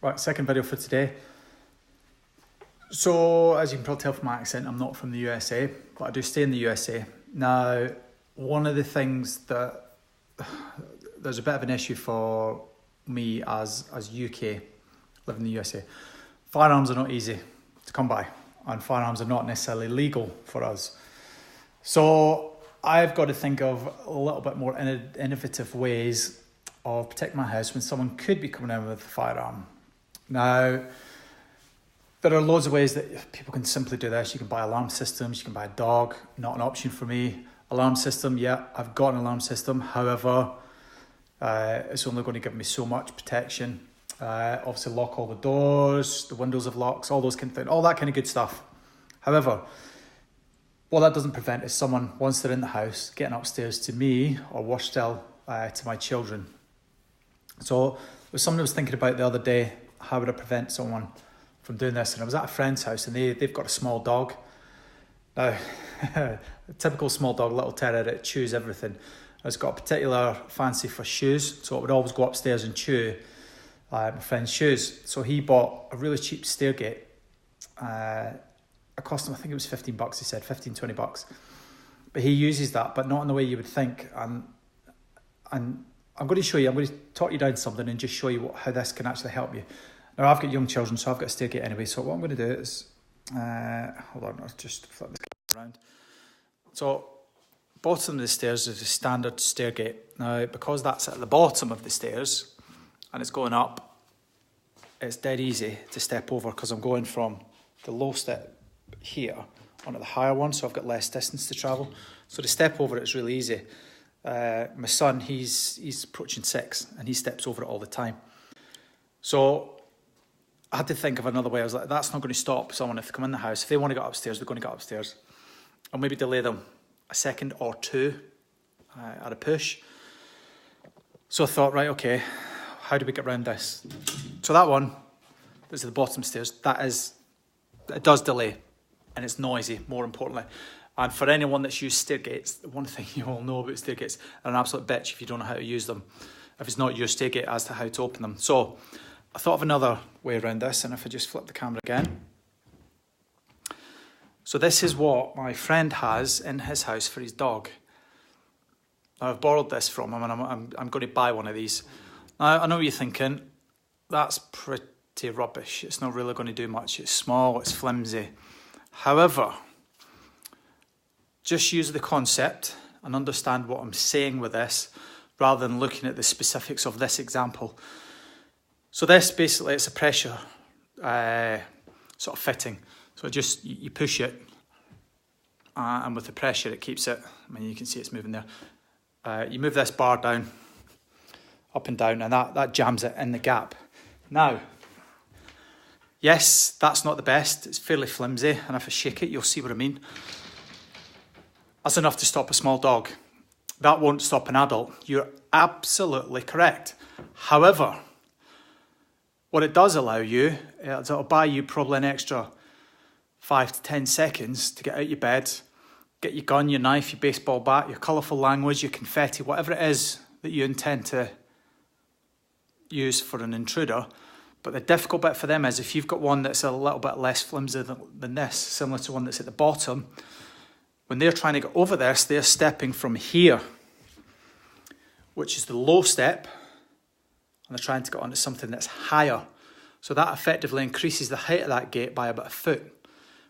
Right, second video for today. So, as you can probably tell from my accent, I'm not from the USA, but I do stay in the USA. Now, one of the things that there's a bit of an issue for me as UK, living in the USA, firearms are not easy to come by, and firearms are not necessarily legal for us. So, I've got to think of a little bit more innovative ways of protecting my house when someone could be coming in with a firearm. Now, there are loads of ways that people can simply do this. You can buy alarm systems, you can buy a dog, not an option for me. Alarm system, yeah, I've got an alarm system. However, it's only going to give me so much protection. Obviously lock all the doors, the windows have locks, all those kind of things, all that kind of good stuff. However, what that doesn't prevent is someone, once they're in the house, getting upstairs to me, or worse still, to my children. So there was something I was thinking about the other day. How would I prevent someone from doing this? And I was at a friend's house and they've got a small dog. Now, a typical small dog, little terrier, it chews everything. It's got a particular fancy for shoes, so it would always go upstairs and chew my friend's shoes. So he bought a really cheap stairgate. It cost him, I think it was $15, he said, 15, $20. But he uses that, but not in the way you would think. And I'm going to show you, I'm going to talk you down something and just show you how this can actually help you. Now, I've got young children, so I've got a stairgate anyway. So what I'm going to do is, hold on, I'll just flip this around. So, bottom of the stairs is a standard stairgate. Now, because that's at the bottom of the stairs and it's going up, it's dead easy to step over because I'm going from the low step here onto the higher one, so I've got less distance to travel. So to step over it is really easy. My son, he's approaching 6 and he steps over it all the time. So I had to think of another way. I was like, that's not going to stop someone if they come in the house. If they want to get upstairs, they're going to get upstairs. I'll maybe delay them a second or two at a push. So I thought, right, okay, how do we get around this? So that one, that's at the bottom stairs, it does delay and it's noisy, more importantly. And for anyone that's used stairgates, one thing you all know about stairgates, they're an absolute bitch if you don't know how to use them, if it's not your stairgate as to how to open them. So I thought of another way around this, and if I just flip the camera again. So this is what my friend has in his house for his dog. Now, I've borrowed this from him, and I'm going to buy one of these. Now, I know what you're thinking, that's pretty rubbish. It's not really going to do much. It's small, it's flimsy. However, just use the concept and understand what I'm saying with this, rather than looking at the specifics of this example. So this, basically, it's a pressure sort of fitting. So just, you push it, and with the pressure it keeps it, I mean, you can see it's moving there. You move this bar down, up and down, and that jams it in the gap. Now, yes, that's not the best. It's fairly flimsy, and if I shake it, you'll see what I mean. That's enough to stop a small dog. That won't stop an adult. You're absolutely correct. However, what it does allow you, it'll buy you probably an extra 5 to 10 seconds to get out your bed, get your gun, your knife, your baseball bat, your colourful language, your confetti, whatever it is that you intend to use for an intruder. But the difficult bit for them is if you've got one that's a little bit less flimsy than this, similar to one that's at the bottom, when they're trying to get over this, they're stepping from here, which is the low step, and they're trying to get onto something that's higher. So that effectively increases the height of that gate by about a foot,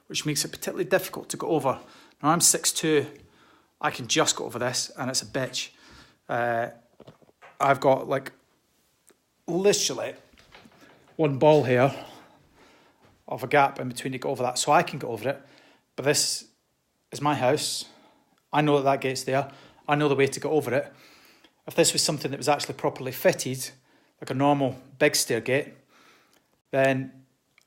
which makes it particularly difficult to go over. Now, I'm 6'2", I can just go over this, and it's a bitch. I've got, like, literally one ball here of a gap in between to go over that, so I can go over it. But this is my house. I know that gate's there. I know the way to get over it. If this was something that was actually properly fitted, like a normal big stairgate, then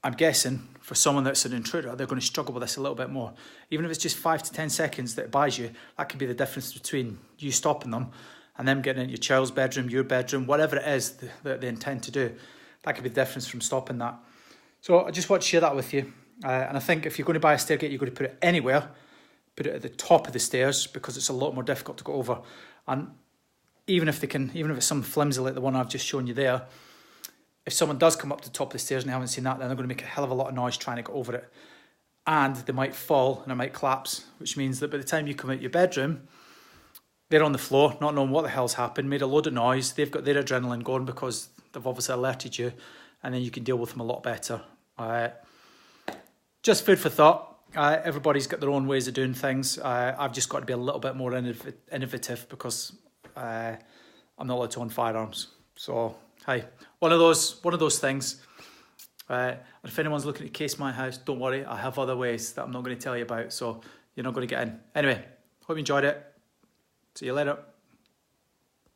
I'm guessing for someone that's an intruder, they're going to struggle with this a little bit more. Even if it's just 5 to 10 seconds that it buys you, that could be the difference between you stopping them and them getting into your child's bedroom, your bedroom, whatever it is that they intend to do. That could be the difference from stopping that. So I just want to share that with you. And I think if you're going to buy a stairgate, you're going to put it anywhere. Put it at the top of the stairs because it's a lot more difficult to go over. And even if it's something flimsy like the one I've just shown you there, if someone does come up to the top of the stairs and they haven't seen that, then they're going to make a hell of a lot of noise trying to get over it. And they might fall and it might collapse, which means that by the time you come out your bedroom, they're on the floor, not knowing what the hell's happened, made a load of noise. They've got their adrenaline going because they've obviously alerted you, and then you can deal with them a lot better. Just food for thought. Everybody's got their own ways of doing things. I've just got to be a little bit more innovative because I'm not allowed to own firearms. So, hey, one of those things. If anyone's looking to case my house, don't worry. I have other ways that I'm not going to tell you about, so you're not going to get in. Anyway, hope you enjoyed it. See you later.